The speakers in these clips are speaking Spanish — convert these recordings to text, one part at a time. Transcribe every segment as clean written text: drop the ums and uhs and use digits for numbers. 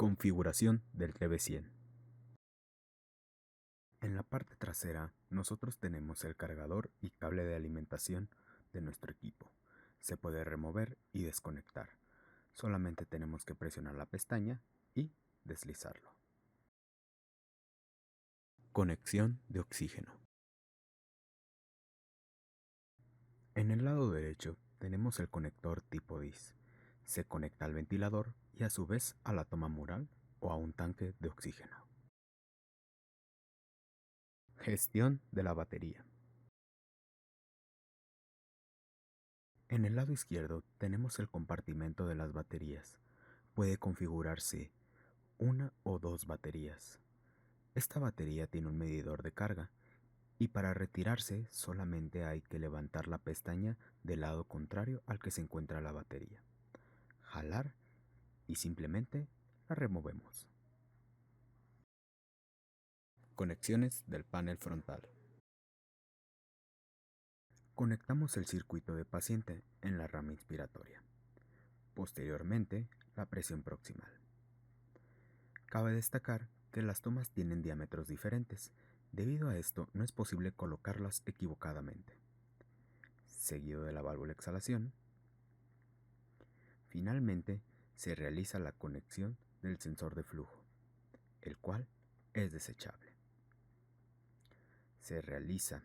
Configuración del TB100. En la parte trasera nosotros tenemos el cargador y cable de alimentación de nuestro equipo. Se puede remover y desconectar. Solamente tenemos que presionar la pestaña y deslizarlo. Conexión de oxígeno. En el lado derecho tenemos el conector tipo DIS. Se conecta al ventilador y a su vez a la toma mural o a un tanque de oxígeno. Gestión de la batería. En el lado izquierdo tenemos el compartimento de las baterías. Puede configurarse una o dos baterías. Esta batería tiene un medidor de carga y para retirarse solamente hay que levantar la pestaña del lado contrario al que se encuentra la batería, jalar y simplemente la removemos. Conexiones del panel frontal. Conectamos el circuito de paciente en la rama inspiratoria. Posteriormente, la presión proximal. Cabe destacar que las tomas tienen diámetros diferentes. Debido a esto, no es posible colocarlas equivocadamente. Seguido de la válvula exhalación, finalmente se realiza la conexión del sensor de flujo, el cual es desechable. Se realiza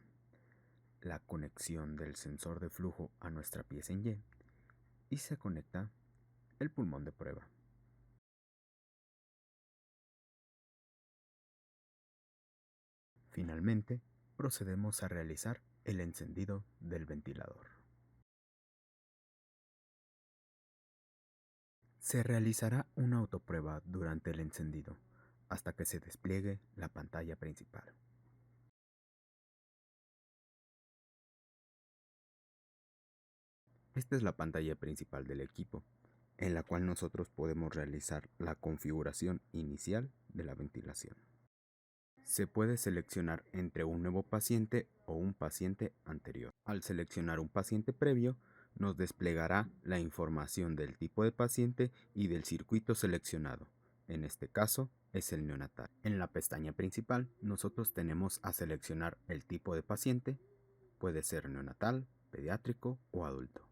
la conexión del sensor de flujo a nuestra pieza en Y se conecta el pulmón de prueba. Finalmente, procedemos a realizar el encendido del ventilador. Se realizará una autoprueba durante el encendido, hasta que se despliegue la pantalla principal. Esta es la pantalla principal del equipo, en la cual nosotros podemos realizar la configuración inicial de la ventilación. Se puede seleccionar entre un nuevo paciente o un paciente anterior. Al seleccionar un paciente previo, nos desplegará la información del tipo de paciente y del circuito seleccionado. En este caso, es el neonatal. En la pestaña principal, nosotros tenemos a seleccionar el tipo de paciente, puede ser neonatal, pediátrico o adulto.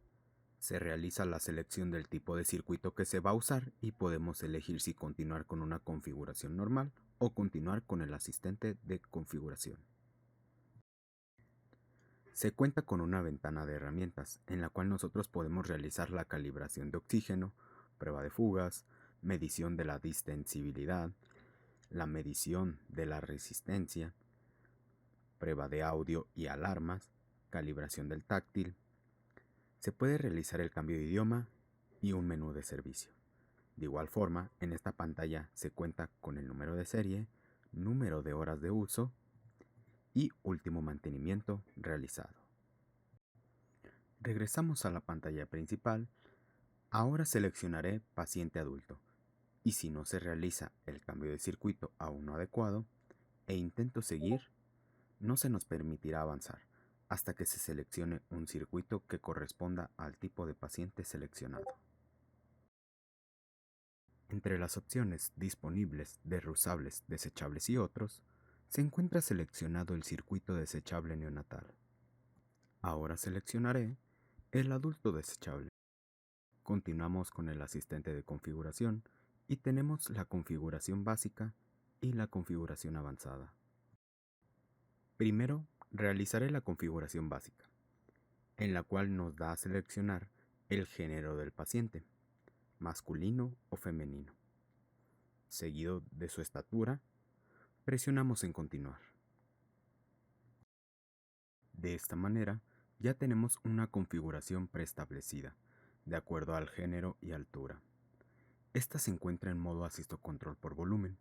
Se realiza la selección del tipo de circuito que se va a usar y podemos elegir si continuar con una configuración normal o continuar con el asistente de configuración. Se cuenta con una ventana de herramientas en la cual nosotros podemos realizar la calibración de oxígeno, prueba de fugas, medición de la distensibilidad, la medición de la resistencia, prueba de audio y alarmas, calibración del táctil. Se puede realizar el cambio de idioma y un menú de servicio. De igual forma, en esta pantalla se cuenta con el número de serie, número de horas de uso y último mantenimiento realizado. Regresamos a la pantalla principal. Ahora seleccionaré paciente adulto y si no se realiza el cambio de circuito a uno adecuado e intento seguir, no se nos permitirá avanzar hasta que se seleccione un circuito que corresponda al tipo de paciente seleccionado. Entre las opciones disponibles de reusables, desechables y otros, se encuentra seleccionado el circuito desechable neonatal. Ahora seleccionaré el adulto desechable. Continuamos con el asistente de configuración y tenemos la configuración básica y la configuración avanzada. Primero, realizaré la configuración básica, en la cual nos da a seleccionar el género del paciente, masculino o femenino. Seguido de su estatura, presionamos en continuar. De esta manera, ya tenemos una configuración preestablecida, de acuerdo al género y altura. Esta se encuentra en modo asisto control por volumen,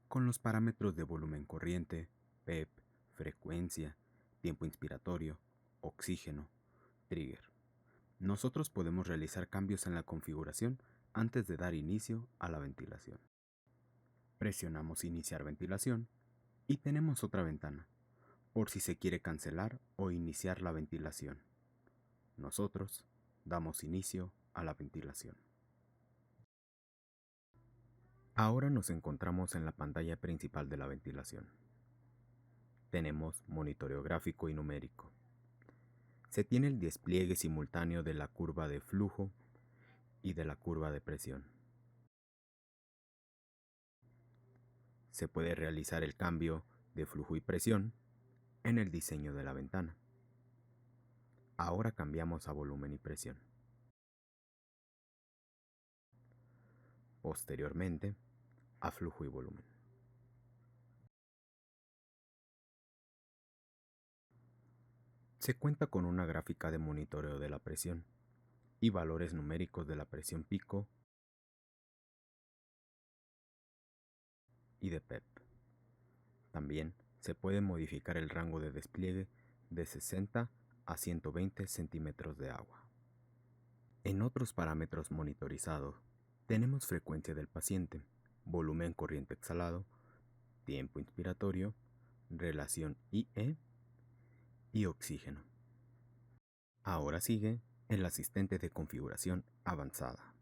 con los parámetros de volumen corriente, PEP, frecuencia, tiempo inspiratorio, oxígeno, trigger. Nosotros podemos realizar cambios en la configuración antes de dar inicio a la ventilación. Presionamos iniciar ventilación y tenemos otra ventana, por si se quiere cancelar o iniciar la ventilación. Nosotros damos inicio a la ventilación. Ahora nos encontramos en la pantalla principal de la ventilación. Tenemos monitoreo gráfico y numérico. Se tiene el despliegue simultáneo de la curva de flujo y de la curva de presión. Se puede realizar el cambio de flujo y presión en el diseño de la ventana. Ahora cambiamos a volumen y presión. Posteriormente, a flujo y volumen. Se cuenta con una gráfica de monitoreo de la presión y valores numéricos de la presión pico y de PEP. También se puede modificar el rango de despliegue de 60 a 120 centímetros de agua. En otros parámetros monitorizados, tenemos frecuencia del paciente, volumen corriente exhalado, tiempo inspiratorio, relación IE y oxígeno. Ahora sigue el asistente de configuración avanzada.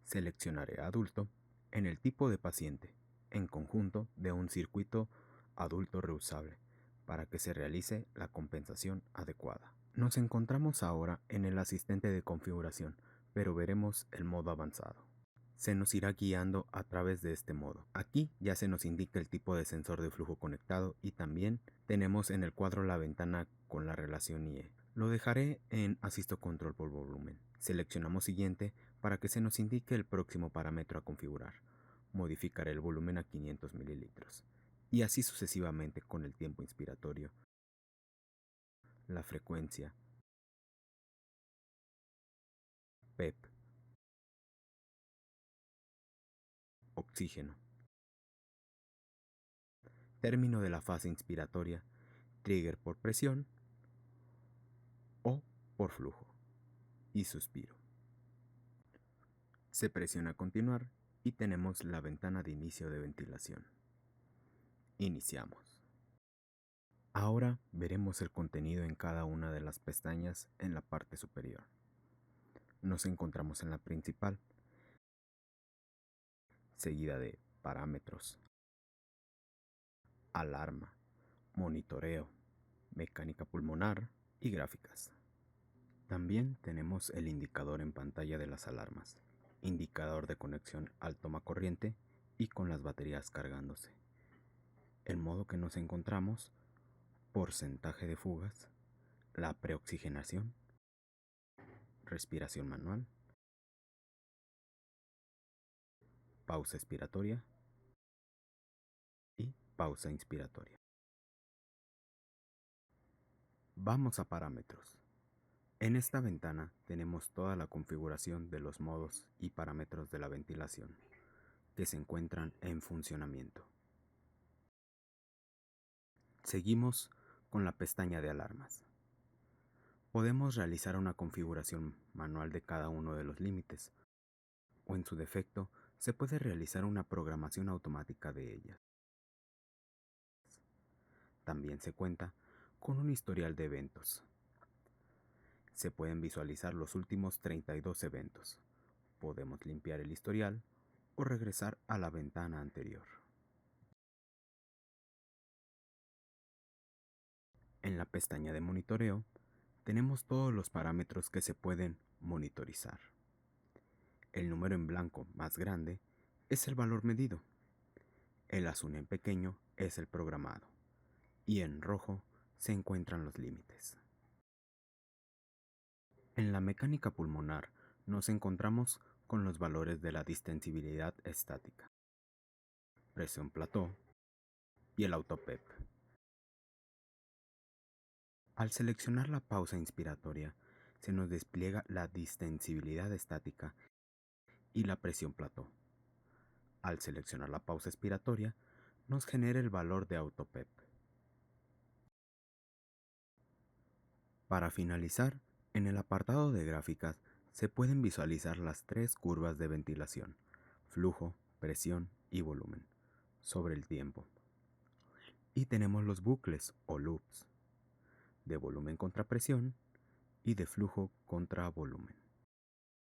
Seleccionaré adulto en el tipo de paciente, en conjunto de un circuito adulto reusable, para que se realice la compensación adecuada. Nos encontramos ahora en el asistente de configuración, pero veremos el modo avanzado. Se nos irá guiando a través de este modo. Aquí ya se nos indica el tipo de sensor de flujo conectado y también tenemos en el cuadro la ventana con la relación IE. Lo dejaré en Asisto Control por volumen. Seleccionamos siguiente para que se nos indique el próximo parámetro a configurar. Modificaré el volumen a 500 mililitros. Y así sucesivamente con el tiempo inspiratorio, la frecuencia, PEP, oxígeno, término de la fase inspiratoria, trigger por presión o por flujo y suspiro. Se presiona continuar y tenemos la ventana de inicio de ventilación. Iniciamos. Ahora veremos el contenido en cada una de las pestañas en la parte superior. Nos encontramos en la principal, seguida de parámetros, alarma, monitoreo, mecánica pulmonar y gráficas. También tenemos el indicador en pantalla de las alarmas, indicador de conexión al toma corriente y con las baterías cargándose. El modo que nos encontramos, porcentaje de fugas, la preoxigenación, respiración manual, pausa expiratoria y pausa inspiratoria. Vamos a parámetros. En esta ventana tenemos toda la configuración de los modos y parámetros de la ventilación que se encuentran en funcionamiento. Seguimos con la pestaña de alarmas. Podemos realizar una configuración manual de cada uno de los límites, o en su defecto, se puede realizar una programación automática de ellas. También se cuenta con un historial de eventos. Se pueden visualizar los últimos 32 eventos. Podemos limpiar el historial o regresar a la ventana anterior. En la pestaña de monitoreo tenemos todos los parámetros que se pueden monitorizar. El número en blanco más grande es el valor medido. El azul en pequeño es el programado. Y en rojo se encuentran los límites. En la mecánica pulmonar nos encontramos con los valores de la distensibilidad estática, presión plató y el autopep. Al seleccionar la pausa inspiratoria, se nos despliega la distensibilidad estática y la presión plató. Al seleccionar la pausa expiratoria, nos genera el valor de autopep. Para finalizar, en el apartado de gráficas se pueden visualizar las tres curvas de ventilación, flujo, presión y volumen, sobre el tiempo. Y tenemos los bucles o loops, de volumen contra presión y de flujo contra volumen.